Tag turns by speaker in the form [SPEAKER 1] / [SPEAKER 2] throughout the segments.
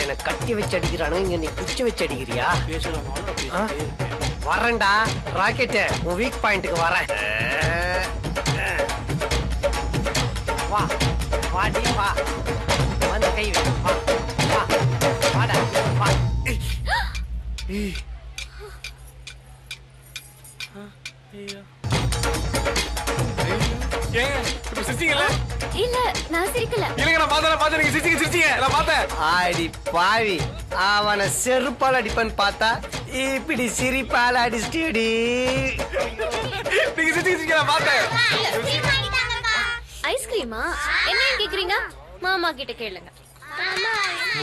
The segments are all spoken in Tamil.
[SPEAKER 1] என்ன கட்டி வச்சு அடிக்கிறானு இங்க நீ குச்சி வச்சு அடிக்கிறியா? வரேன்டா ராக்கெட், உன் வீக் பாயிண்ட்டுக்கு வரேன். வா வாடி வா, வந்து கை வை, வா வா வாடா வா.
[SPEAKER 2] இல்ல நான் சிரிக்கல.
[SPEAKER 3] இல்லங்க நான் பார்த்தேன் நீங்க சிரிச்சீங்க நான் பார்த்தேன்.
[SPEAKER 1] ஆடி பாவி, அவனை செருப்பால் அடிப்பேன்னு பார்த்தா இப்படி சிரிப்பால் அடிச்சிட்டி.
[SPEAKER 3] நீங்க சிரிச்சீங்க நான் பார்த்தேன்.
[SPEAKER 2] ஐஸ்கிரீமா என்ன கேக்குறீங்க? மாமா கிட்ட கேளுங்க.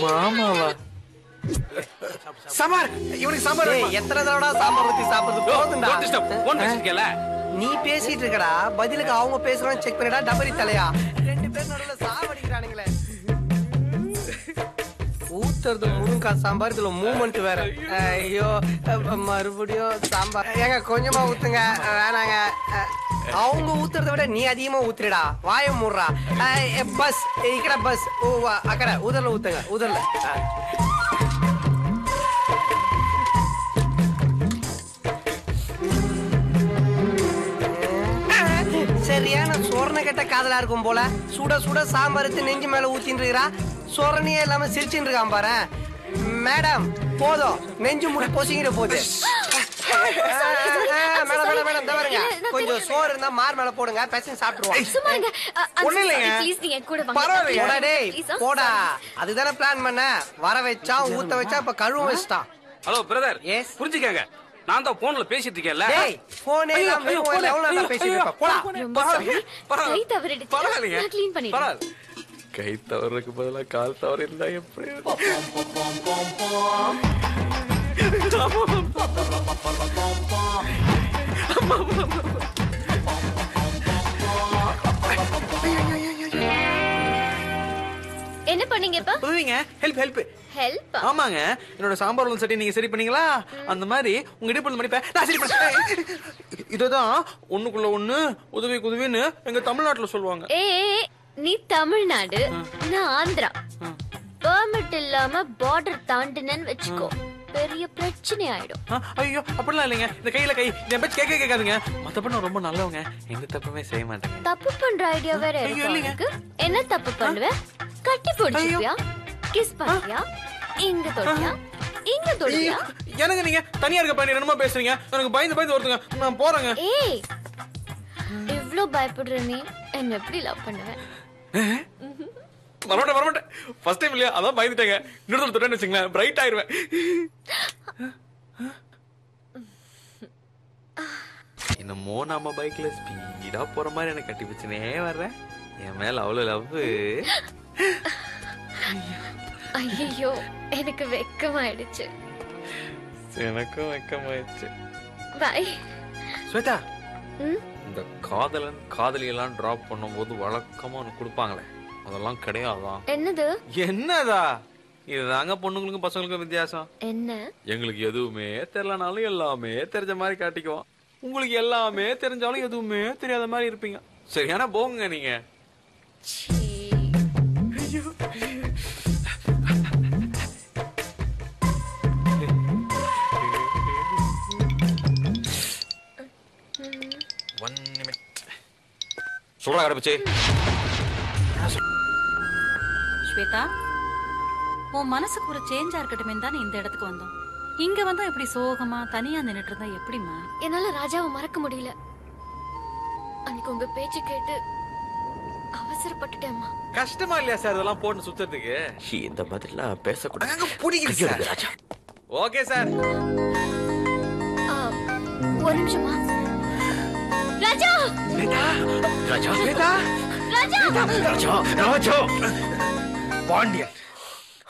[SPEAKER 3] மாமாவா? சாம்பார், இவனுக்கு சாம்பார்.
[SPEAKER 1] எத்தனை தடவை சாம்பார் ஊத்தி சாப்பிடுறது போதும்டா. நீ பேசிட்டு இருக்கடா, பதிலுக்கு அவங்க பேசுறான்னு செக் பண்ணிடா. டபரி தலையா, ரெண்டு பேர் நடுவுல சாவடிக்கிறானுங்களே. ஊத்துறது முருங்கா சாம்பார், இதுல மூமெண்ட் வேற. ஐயோ மறுபடியும் சாம்பார். ஏங்க கொஞ்சமா ஊத்துங்க. வேணாங்க, அவங்க ஊத்துறத விட நீ அதிகமா ஊத்துறடா. வாய மூடுறா. பஸ் இக்கட பஸ் அக்கட உதர்ல ஊத்துங்க, உதர்ல. சரியான சோரண கட்ட காதலா இருக்கும் போல. சுட சுட சாம்பார் நெஞ்சு மேல ஊத்தின்னு இருக்கா. சோரணையே இல்லாம சிரிச்சுட்டு இருக்கான் பாரு. மேடம் போதும், நெஞ்சு முடி பொசிக்கிற போகுது. கொஞ்சம் சோறு இருந்தா மார் மேல போடுங்க, பேச சாப்பிடுவோம். போடா, அதுதானே பிளான் பண்ண. வர வச்சா ஊத்த வச்சா இப்ப கழுவ வச்சுட்டான்.
[SPEAKER 4] ஹலோ பிரதர், புரிஞ்சுக்கங்க, நான் தான் போன்ல பேசிட்டு இருக்கேன்ல.
[SPEAKER 1] போனே எவ்வளவு பேசிட்டு இருப்ப. போடா.
[SPEAKER 2] கை தவறிடுச்சு, நான் க்ளீன் பண்ணிடுறேன்.
[SPEAKER 3] கை தவறுக்கு பதிலா கால் தவறு இருந்தா எப்படி?
[SPEAKER 2] என்ன பண்ணீங்க இப்ப?
[SPEAKER 3] புதுவிங்க ஹெல்ப் ஹெல்ப்
[SPEAKER 2] ஹெல்ப்.
[SPEAKER 3] ஆமாங்க, என்னோட சாம்பார் உள்ள சட்டி நீங்க சரி பண்ணீங்களா? அந்த மாதிரி உங்க இடுப்புல மடிப்பேன் நான் சரி பண்ணேன். இதுதான் ஒண்ணுக்குள்ள ஒண்ணு உதவிக்கு உதவின்னு எங்க தமிழ்நாட்டுல சொல்லுவாங்க.
[SPEAKER 2] ஏய், நீ தமிழ்நாடு, நான் ஆந்திரா. பெர்மிட் இல்லாம பார்டர் தாண்டினன்னு வெச்சுக்கோ, பெரிய பிரச்சனை ஆயிடும்.
[SPEAKER 3] ஐயோ அப்படிலாம் இல்லைங்க, இந்த கையில கை என் பேச்சு கேட்காதுங்க. மத்தப்ப நான் ரொம்ப நல்லவங்க, எந்த தப்புமே செய்ய மாட்டேங்க.
[SPEAKER 2] தப்பு பண்ற ஐடியா வேற இருக்கு. என்ன தப்பு பண்ணுவ? கட்டி போடுவியா? கிஸ் பண்ணியா? இங்க தொட்டியா? இங்க தொட்டியா?
[SPEAKER 3] எனக்கு நீங்க தனியா இருக்க பையன் என்னமா பேசுறீங்க? எனக்கு பயந்து பயந்து வருதுங்க, நான் போறேங்க.
[SPEAKER 2] ஏய், இவ்ளோ பயப்படுற நீ என்ன எப்படி லவ் பண்ணுவ?
[SPEAKER 3] வரமாட்டேன். ஃபர்ஸ்ட் டைம் இல்லையா, அதான் பயந்துட்டேங்க. இன்னொரு தொட்டேன்னு வச்சுங்களேன், பிரைட் ஆயிருவேன். என்னமோ நம்ம பைக்ல ஸ்பீடா போற மாதிரி எனக்கு கட்டி பிடிச்சுனே வர்றேன். என் மேல அவ்வளவு லவ்.
[SPEAKER 2] ஐயோ, எனக்கு வெக்கமாயிடுச்சு.
[SPEAKER 3] எனக்கும் வெக்கமாயிடுச்சு.
[SPEAKER 2] பை
[SPEAKER 3] ஸ்வேதா, இந்த காதலன் காதலியெல்லாம் டிராப் பண்ணும்போது வழக்கமா ஒன்று கொடுப்பாங்களே, அதெல்லாம் கிடையாதான். என்னதா? இதுதாங்க பொண்ணுங்களுக்கும் பசங்களுக்கும் வித்தியாசம்.
[SPEAKER 2] என்ன?
[SPEAKER 3] எங்களுக்கு எதுவுமே தெரியலனாலும் எல்லாமே தெரிஞ்ச மாதிரி காட்டிக்குவோம். உங்களுக்கு எல்லாமே தெரிஞ்சாலும் எதுவுமே தெரியாத மாதிரி இருப்பீங்க. சரியான போங்க நீங்க. சொல்றா கடப்பிச்சு.
[SPEAKER 5] ஸ்வேதா, உன் மனசுக்கு ஒரு சேஞ்சா இருக்கட்டுமே தான் இந்த இடத்துக்கு வந்தோம். இங்க வந்தா எப்படி சோகமா தனியா நின்னுட்டு இருந்தா எப்படிமா?
[SPEAKER 2] என்னால ராஜாவை மறக்க முடியல. அன்னைக்கு உங்க பேச்சு கேட்டு அவசரப்பட்டுட்டேம்மா.
[SPEAKER 3] கஷ்டமா இல்லையா சார் இதெல்லாம் போட்டு சுத்துறதுக்கு?
[SPEAKER 6] இந்த மாதிரிலாம் பேசக்கூடாது.
[SPEAKER 3] புரியுது சார். ராஜா, ஓகே சார்.
[SPEAKER 2] ஒரு நிமிஷமா. Raja,
[SPEAKER 6] Raja,
[SPEAKER 2] Raja,
[SPEAKER 6] Raja, Raja, Pandian,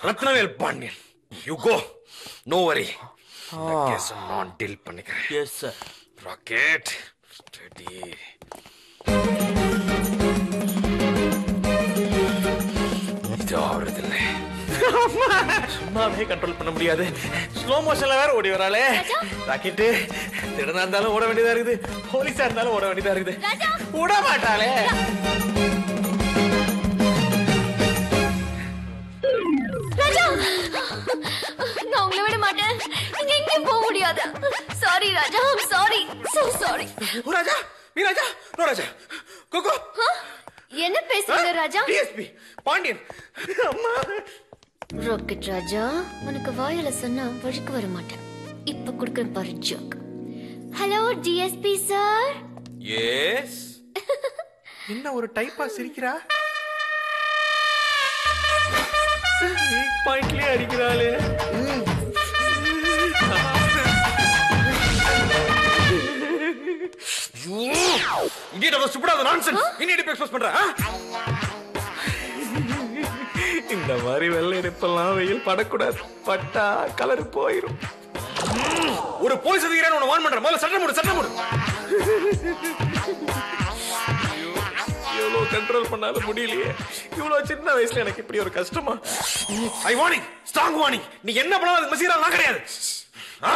[SPEAKER 6] Rathnavel Pandian, you go, no worry. Case நான் டீல் பண்ணிக்கிறேன். Yes sir. Rocket study. இது ஆவறதில்லை. சும்மாவே கண்ட்ரோல் பண்ண முடியாது. ஸ்லோ மோஷன்ல வேற ஓடி வராளே. ராக்கெட்டு திடனா இருந்தாலும் ஓட வேண்டியதா இருக்குது, போலீஸா இருந்தாலும் ஓட வேண்டியதா இருக்குது. விட மாட்டாளே.
[SPEAKER 2] ராஜா முடியாது. Sorry Raja, I'm sorry, so sorry.
[SPEAKER 6] Raja, நீ ராஜா, நோ ராஜா. கோகோ.
[SPEAKER 2] என்ன பேசுறீங்க ராஜா?
[SPEAKER 6] டிஎஸ்பி பாண்டியன். அம்மா.
[SPEAKER 2] ராக்கெட் ராஜா, உனக்கு வாயால சொன்னா வழிக்கு வர மாட்டேன். இப்ப குடுக்குறேன் பாரு joke. Hello DSP sir.
[SPEAKER 6] Yes. என்ன ஒரு டைப்பா சிரிக்கிறா? பாயிண்ட்லயே அடிக்கிறாளே. Idiot of stupid of nonsense. என்ன டிப் எக்ஸ்போஸ் பண்ற? இந்த மாதிரி வெள்ளை எடுப்பெல்லாம் வெயில் படக்கூடாது. பட்டா கலர் போயிரும். ஒரு போலீஸ் அதிகாரி உன்னை வார்ன் பண்ற. முதல்ல சட்டம் மூடு. எவ்வளவு கண்ட்ரோல் பண்ணாலும் முடியலையே. இவ்வளவு சின்ன வயசுல எனக்கு இப்படி ஒரு கஷ்டமா? ஐ வார்னிங், ஸ்ட்ராங் வார்னிங். நீ என்ன பண்ணாலும் அது மசீரா நான் கிடையாது. ஆ